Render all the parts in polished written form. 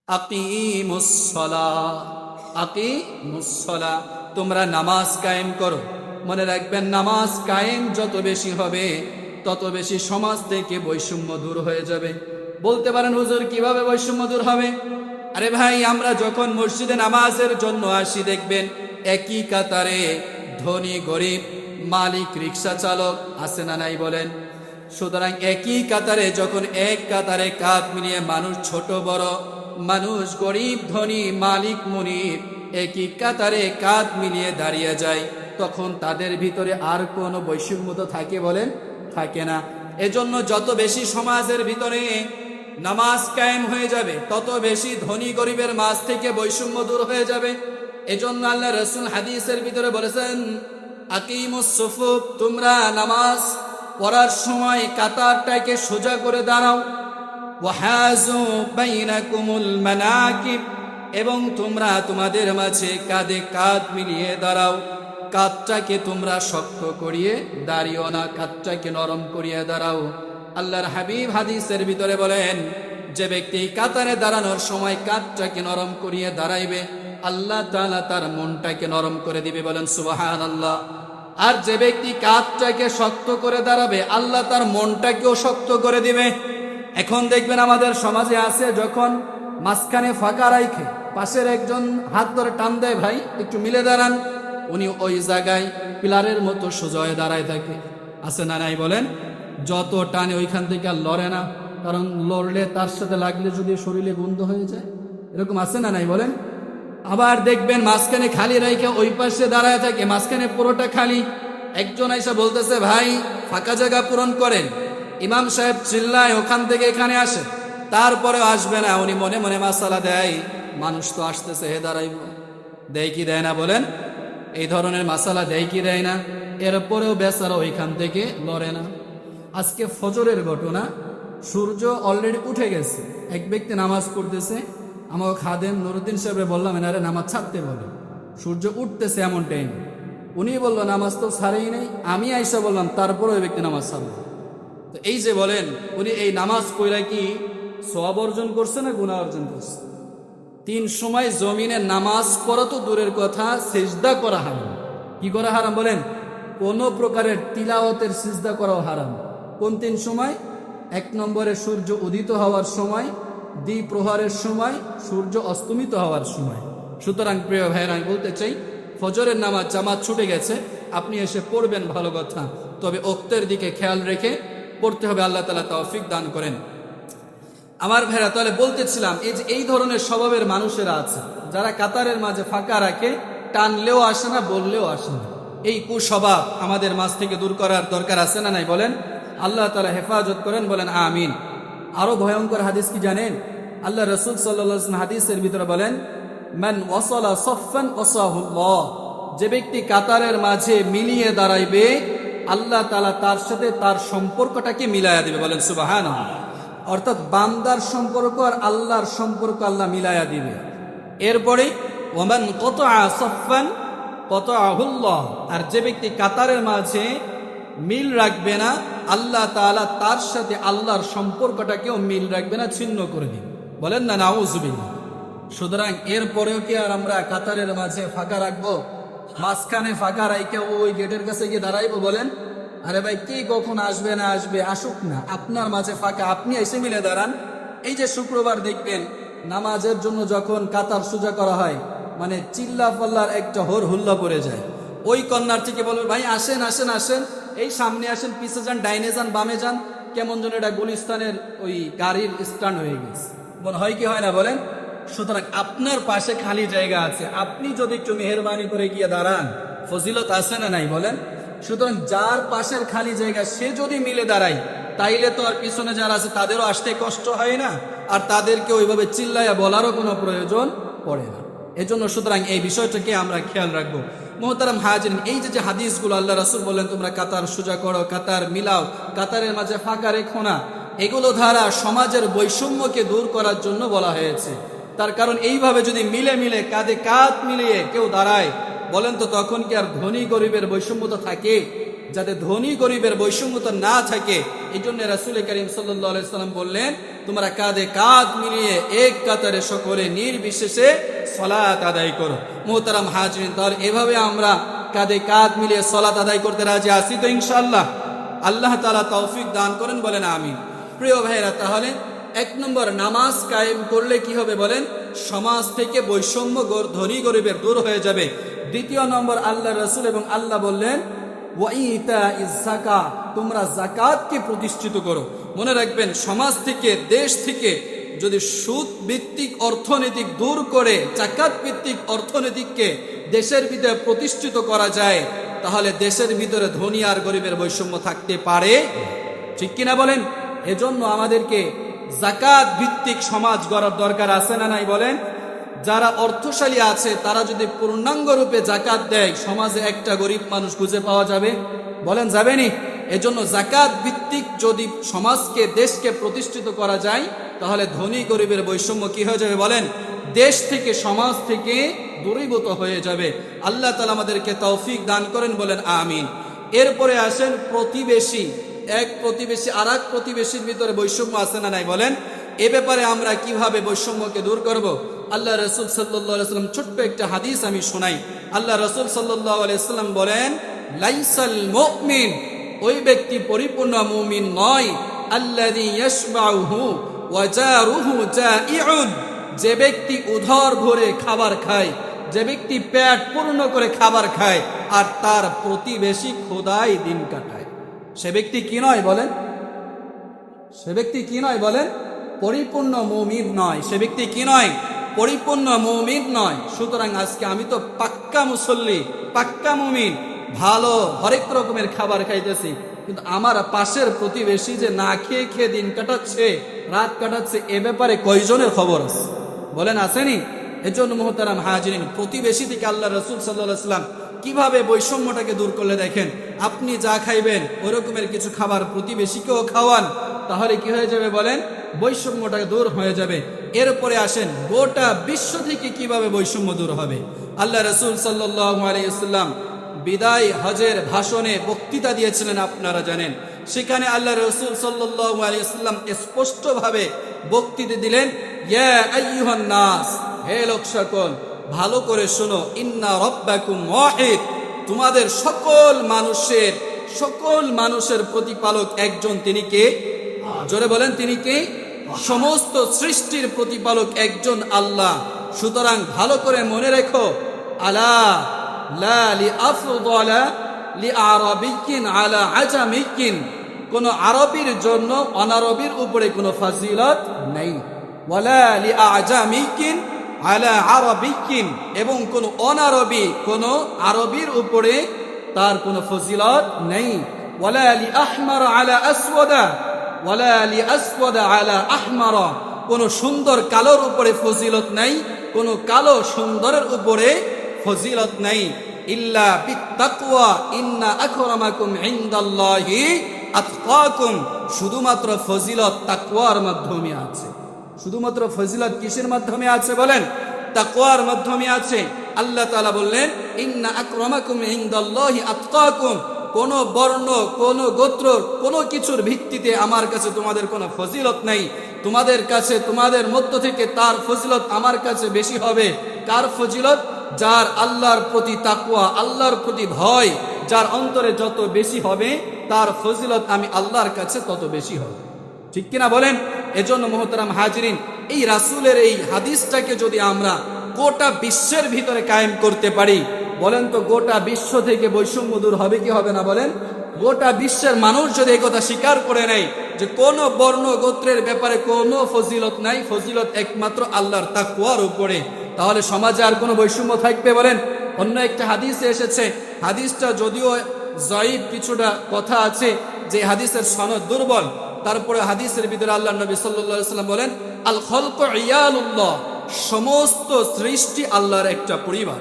আকিমুস সালাহ, আকিমুস সালাহ, তোমরা নামাজ কায়েম করো। মনে রাখবেন, নামাজ কায়েম যত বেশি হবে তত বেশি সমাজ থেকে বৈষম্য দূর হয়ে যাবে। বলতে পারেন, হুজুর কিভাবে বৈষম্য দূর হবে? আরে ভাই, আমরা যখন মসজিদে নামাজের জন্য আসি, দেখবেন একই কাতারে ধনী গরিব, মালিক রিক্সা চালক আছে না নাই বলেন? সুতরাং একই কাতারে যখন এক কাতারে কাঁধ মিলিয়ে মানুষ ছোট বড়, মানুষ গরিব ধনী, মালিক মুনির একই কাতারে কাঁধ মিলিয়ে দাঁড়িয়ে যায়, তখন তাদের ভিতরে আর কোনো বৈষম্য তো থাকে বলেন? থাকে না। এজন্য যত বেশি সমাজের ভিতরে নামাজ কায়েম হয়ে যাবে তত বেশি ধনী গরিবের মাঝ থেকে বৈষম্য দূর হয়ে যাবে। এজন্য আল্লাহ রাসূল হাদিসের ভিতরে বলেছেন, আকিমুস সুফুফ, তোমরা নামাজ পড়ার সময় কাতারটাকে সোজা করে দাঁড়াও। ওয়াহাযু বাইনাকুমুল মানাকিব, এবং তোমরা তোমাদের মাঝে কাঁধে কাঁধ মিলিয়ে দাঁড়াও। কাঁধটাকে তোমরা শক্ত করিয়ে দাঁড়িও না, কাঁধটাকে নরম করিয়ে দাঁড়াও। আল্লাহর হাবিব হাদিসের ভিতরে বলেন, যে ব্যক্তি কাতারে দাঁড়ানোর সময় কাঁধটাকে নরম করিয়ে দাঁড়াইবে, আল্লাহ তাআলা তার মনটাকে নরম করে দিবে। বলেন সুবহানাল্লাহ। আর যে ব্যক্তি কাঁধটাকে শক্ত করে দাঁড়াবে, আল্লাহ তার মনটাকেও শক্ত করে দিবে। এখন দেখবেন আমাদের সমাজে আছে, যখন মাঝখানে ফাঁকা রাইখে পাশের একজন হাত ধরে টান দেয়, ভাই একটু মিলে দাঁড়ান, উনি ওই জায়গায় পিলারের মতো সোজা হয়ে দাঁড়ায় থাকে। আছে না নাই বলেন? যত টানে ওইখান থেকে আর লড়ে না, কারণ লড়লে তার সাথে লাগলে যদি শরীরে গন্ধ হয়ে যায়। এরকম আছে না নাই বলেন? আবার দেখবেন মাঝখানে খালি রাইখে ওই পাশে দাঁড়ায় থাকে, মাঝখানে পুরোটা খালি। একজন আইসা বলতেছে, ভাই ফাঁকা জায়গা পূরণ করেন। ইমাম সাহেব চিল্লায়, ওখান থেকে এখানে আসে, তারপরেও আসবে না। উনি মনে মনে মাসালা দেয়, মানুষ তো আসতেছে, হে দাঁড়াইব। দেয় কি দেয় না বলেন? এই ধরনের মাসালা দেয় কি দেয় না? এরপরেও বেচারা ওইখান থেকে লড়ে না। আজকে ফজরের ঘটনা, সূর্য অলরেডি উঠে গেছে, এক ব্যক্তি নামাজ পড়তেছে। আমাকে খাদেম নুরুদ্দিন সাহেবরে বললাম, এনারে নামাজ ছাড়তে বলে, সূর্য উঠতেছে এমন টাইম। উনি বললো নামাজ তো ছাড়েই নেই। আমি আইসা বললাম, তারপরে ওই ব্যক্তি নামাজ ছাড়লো। তো এই যে বলেন, উনি এই নামাজ পড়া কি সওয়াব অর্জন করছে না গুনাহ অর্জন করছে? 3 সময় জমিনে নামাজ পড়া তো দূরের কথা, সিজদা করা হারাম। কি করা হারাম বলেন? কোন প্রকারের তিলাওয়াতের সিজদা করাও হারাম। কোন 3 সময়? 1 নম্বরে সূর্য উদিত হওয়ার সময়, দ্বিপ্রহরের সময়, সূর্য অস্তমিত হওয়ার সময়। সুতরাং প্রিয় ভাইরা, আমি বলতে চাই, ফজরের নামাজ জামাত ছুটে গেছে, আপনি এসে পড়বেন ভালো কথা, তবে ওক্তের দিকে খেয়াল রেখে পড়তে হবে। আল্লাহ তাআলা তৌফিক দান করেন। আমার ভাইরা, তাহলে বলতেছিলাম, এই যে এই ধরনের স্বভাবের মানুষেরা আছে, যারা কাতারের মাঝে ফাঁকা রাখে, টানলেও আসে না, বললেও আসে না। এই কুস্বভাব আমাদের মাঝ থেকে দূর করার দরকার আছে না নাই বলেন? আল্লাহ তাআলা হেফাজত করেন, বলেন আমিন। আরো ভয়ঙ্কর হাদিস কি জানেন? আল্লাহ রাসূল সাল্লাল্লাহু আলাইহি ওয়াসাল্লাম হাদিসের ভিতরে বলেন, মান ওয়াসালা সাফফান ওয়াসাহুল্লাহ, যে ব্যক্তি কাতারের মাঝে মিলিয়ে দাঁড়াইবে, আল্লাহ তাআলা তার সাথে তার সম্পর্কটাকে মিলায়া দিবে। বলেন সুবহানাল্লাহ। অর্থাৎ বান্দার সম্পর্ক আর আল্লাহর সম্পর্ক আল্লাহ মিলায়া দিবে। এরপরে ওমান কতআ সাফফান কতআহুল্লাহ, আর যে ব্যক্তি কাতারের মাঝে মিল রাখবে না, আল্লাহ তাআলা তার সাথে আল্লাহর সম্পর্কটাকেও মিল রাখবে না, ছিন্ন করে দিবে। বলেন না নাউযুবিল্লাহ। সুতরাং এরপরেও কি আর আমরা কাতারের মাঝে ফাঁকা রাখবো? মাঝখানে ফাঁকা রাইকে ওই গেটের কাছে গিয়ে দাঁড়াইবো? বলেন, আরে ভাই কি কখন আসবে না আসবে, আসুক না, আপনার মাঝে ফাঁকা, আপনি এসে মিলে দাঁড়ান। এই যে শুক্রবার দেখবেন নামাজের জন্য যখন কাতার সোজা করা হয়, মানে চিল্লা পাল্লার একটা হোর হুল্লা পড়ে যায়। ওই কর্নার থেকে বলবে, ভাই আসেন আসেন আসেন, এই সামনে আসেন, পিছে যান, ডাইনে যান, বামে যান। কেমন যেন এটা গুলিস্তানের ওই গাড়ির স্ট্যান্ড হয়ে গেছে, মনে হয় কি হয় না বলেন? সুতরাং আপনার পাশে খালি জায়গা আছে, আপনি যদি একটু মেহেরবানি করে গিয়ে দাঁড়ান, ফজিলত আছে না নাই বলেন? সুতরাং যার পাশের খালি জায়গা সে যদি মিলে দাঁড়ায়, তাইলে তো আর পিছনে যারা আছে তাদেরও আসতে কষ্ট হয় না, আর তাদেরকে ওইভাবে চিল্লাইয়া বলারও কোনো প্রয়োজন পড়ে না। এজন্য সুতরাং এই বিষয়টাকে আমরা খেয়াল রাখবো। মোহতারাম হাজিরিন, এই যে হাদিসগুলো আল্লাহ রাসূল বললেন তোমরা কাতার সোজা করো, কাতার মিলাও, কাতারের মাঝে ফাঁকা রেখো না, এগুলো দ্বারা সমাজের বৈষম্যকে দূর করার জন্য বলা হয়েছে। তার কারণ এইভাবে যদি মিলে মিলে কাঁধে কাঁধ মিলিয়ে কেউ দাঁড়ায়, বলেন তো তখন কি আর ধনী গরিবের বৈষম্যতা থাকে? যাতে ধনী গরিবের বৈষম্যতা না থাকে, এই জন্য রাসূল করিম সাল্লাল্লাহু আলাইহি সাল্লাম বললেন, তোমরা কাঁধে কাঁধ মিলিয়ে এক কাতারে সকলে নির্বিশেষে সালাত আদায় করো। মুহতারাম হাজিরিন, তাহলে এভাবে আমরা কাঁধে কাঁধ মিলিয়ে সালাত আদায় করতে রাজি আছি তো ইনশাআল্লাহ? আল্লাহ তাআলা তৌফিক দান করেন, বলেন আমিন। প্রিয় ভাইরা, তাহলে 1 নম্বর নামাজ কায়েম করলে কি হবে বলেন? সমাজ থেকে বৈষম্য, ধনী গরিবের দূর হয়ে যাবে। 2 নম্বর, আল্লাহ রাসূল এবং আল্লাহ বললেন ওয়াইতাইজ যাকাত, তোমরা যাকাতকে প্রতিষ্ঠিত করো। মনে রাখবেন, সমাজ থেকে, দেশ থেকে যদি সুদ ভিত্তিক অর্থনীতি দূর করে যাকাত ভিত্তিক অর্থনীতিকে দেশের ভিতরে প্রতিষ্ঠিত করা যায়, তাহলে দেশের ভিতরে ধনী আর গরিবের বৈষম্য থাকতে পারে, ঠিক কিনা বলেন? এজন্য আমাদেরকে যাকাত ভিত্তিক সমাজ গড়ার দরকার আছে না নাই বলেন? যারা অর্থশালী আছে তারা যদি পূর্ণাঙ্গ রূপে যাকাত দেয়, সমাজে একটা গরিব মানুষ খুঁজে পাওয়া যাবে? বলেন যাবেনি? এজন্য যাকাত ভিত্তিক যদি সমাজকে, দেশকে প্রতিষ্ঠিত করা যায়, তাহলে ধনী গরিবের বৈষম্য কি হয়ে যাবে বলেন? দেশ থেকে, সমাজ থেকে দূরীভূত হয়ে যাবে। আল্লাহ তাআলা আমাদেরকে তৌফিক দান করেন, বলেন আমিন। এরপরে আসেন প্রতিবেশী। এক প্রতিবেশী আর এক প্রতিবেশীর ভিতরে বৈষম্য আছে না নাই বলেন? এ ব্যাপারে আমরা কিভাবে বৈষম্যকে দূর করব? আল্লাহ রাসূল সাল্লাল্লাহু আলাইহি ওয়াসাল্লাম ছোট্ট একটা হাদিস আমি শোনাই। আল্লাহ রাসূল সাল্লাল্লাহু আলাইহি ওয়াসাল্লাম বলেন, লাইসাল মুমিন, ওই ব্যক্তি পরিপূর্ণ মুমিন নয়, আল্লাযী ইয়াশবাউহু ওয়া জারুহু জাইউন, যে ব্যক্তি উদর ভরে খাবার খায়, যে ব্যক্তি পেট পূর্ণ করে খাবার খায় আর তার প্রতিবেশী ক্ষুধায় দিন কাটায়, সে ব্যক্তি কি নয় বলেন? সে ব্যক্তি কি নয় বলেন? পরিপূর্ণ মুমিন নয়। সে ব্যক্তি কি নয়? পরিপূর্ণ মুমিন নয়। সুতরাং আজকে আমি তো পাক্কা মুসল্লি, পাক্কা মুমিন, ভালো হরেক রকমের খাবার খাইতেছি, কিন্তু আমার পাশের প্রতিবেশী যে না খেয়ে খেয়ে দিন কাটাচ্ছে, রাত কাটাচ্ছে, এ ব্যাপারে কয়জনের খবর আছে বলেন? আসেনি? এজন্য মুহতারাম হাজিরিন, প্রতিবেশী থেকে আল্লাহ রাসূল সাল্লাল্লাহু আলাইহি ওয়াসাল্লাম কিভাবে বৈষম্যটাকে দূর করলে দেখেন, আপনি যা খাইবেন ওই রকমের কিছু খাবার প্রতিবেশীকেও খাওয়ান, তাহলে কি হয়ে যাবে বলেন? বৈষম্যটা দূর হয়ে যাবে। এরপরে আসেন গোটা বিশ্ব থেকে কিভাবে বৈষম্য দূর হবে। আল্লাহ রাসূল সাল্লাল্লাহু আলাইহি ওয়াসাল্লাম বিদায় হজের ভাষণে বক্তৃতা দিয়েছিলেন, আপনারা জানেন। সেখানে আল্লাহ রাসূল সাল্লাল্লাহু আলাইহি ওয়াসাল্লাম স্পষ্টভাবে বক্তৃতা দিলেন, ইয়া আইয়ুহান নাস, হে লোক সকল, ভালো করে শোনো, ইন্না রাব্বাকুম ওয়াহিদ, তোমাদের সকল মানুষের প্রতিপালক একজন, তিনি কে? জোরে বলেন, তিনি কে? সমস্ত সৃষ্টির প্রতিপালক একজন আল্লাহ। সুতরাং ভালো করে মনে রেখো, আলা লা লিআফদালা লিআরাবিয়্যিন আলা আজামিয়্যিন, কোন আরবীর জন্য অনারবীর উপরে কোনো ফজিলত নেই। ওয়ালা লিআজামিয়্যিন আলা আরাবিয়্যিন, এবং কোন অনারবী কোন আরবীর উপরে তার কোনো ফজিলত নেই। ওয়ালা লিআহমার আলা আসওয়াদা ওয়ালা লিআসওয়াদা আলা আহমারা, কোন সুন্দর কালোর উপরে ফজিলত নাই, কোন কালো সুন্দরের উপরে ফজিলত নাই। ইল্লা বিত্তাকওয়া ইন্না আকরামাকুম ইনদাল্লাহি আতকাকুম, শুধুমাত্র ফজিলত তাকওয়ার মাধ্যমে আছে। শুধুমাত্র ফজিলত কিসের মাধ্যমে আছে বলেন? তাকওয়ার মাধ্যমে আছে। আল্লাহ তাআলা বললেন, ইন্না আকরামাকুম ইনদাল্লাহি আতকাকুম, কোন বর্ণ, কোন গোত্র, কোন কিছুর ভিত্তিতে আমার কাছে তোমাদের কোনো ফজিলত নাই। তোমাদের কাছে, তোমাদের মধ্য থেকে তার ফজিলত আমার কাছে বেশি হবে। কার ফজিলত? যার আল্লাহর প্রতি তাকওয়া, আল্লাহর প্রতি ভয় যার অন্তরে যত বেশি হবে, তার ফজিলত আমি আল্লাহর কাছে তত বেশি হবে। ঠিক কিনা বলেন? এজন্য মুহতারাম হাজিরিন, এই রাসূলের এই হাদিসটাকে যদি আমরা গোটা বিশ্বের ভিতরে কায়েম করতে পারি, বলেন তো গোটা বিশ্ব থেকে বৈষম্য দূর হবে কি হবে না বলেন? গোটা বিশ্বের মানুষ যদি এই কথা স্বীকার করে নেয় যে কোন বর্ণ গোত্রের ব্যাপারে কোনো ফজিলত নাই, ফজিলত একমাত্র আল্লাহর তাকওয়ার উপরে, তাহলে সমাজে আর কোনো বৈষম্য থাকবে বলেন? অন্য একটা হাদিসে এসেছে, হাদিসটা যদিও যায়িফ, কিছুটা কথা আছে যে হাদিসের সনদ দুর্বল, তারপরে হাদিসের ভিতরে আল্লাহ নবী সাল্লাল্লাহু আলাইহি ওয়াসাল্লাম বলেন, আল খালকু ইয়ালুল্লাহ, সমস্ত সৃষ্টি আল্লাহর একটা পরিবার।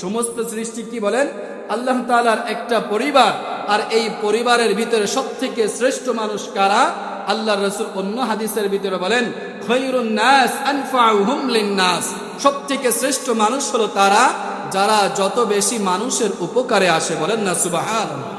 সমস্ত সৃষ্টি কি বলেন? আল্লাহ তাআলার একটা পরিবার। আর এই পরিবারের ভিতরে সবথেকে শ্রেষ্ঠ মানুষ কারা? আল্লাহর রাসূল অন্য হাদিসের ভিতরে বলেন, খায়রুন নাস আনফাউহুম লিন-নাস, সবথেকে শ্রেষ্ঠ মানুষ হলো তারা যারা যত বেশি মানুষের উপকারে আসে। বলেন না সুবহানাল্লাহ।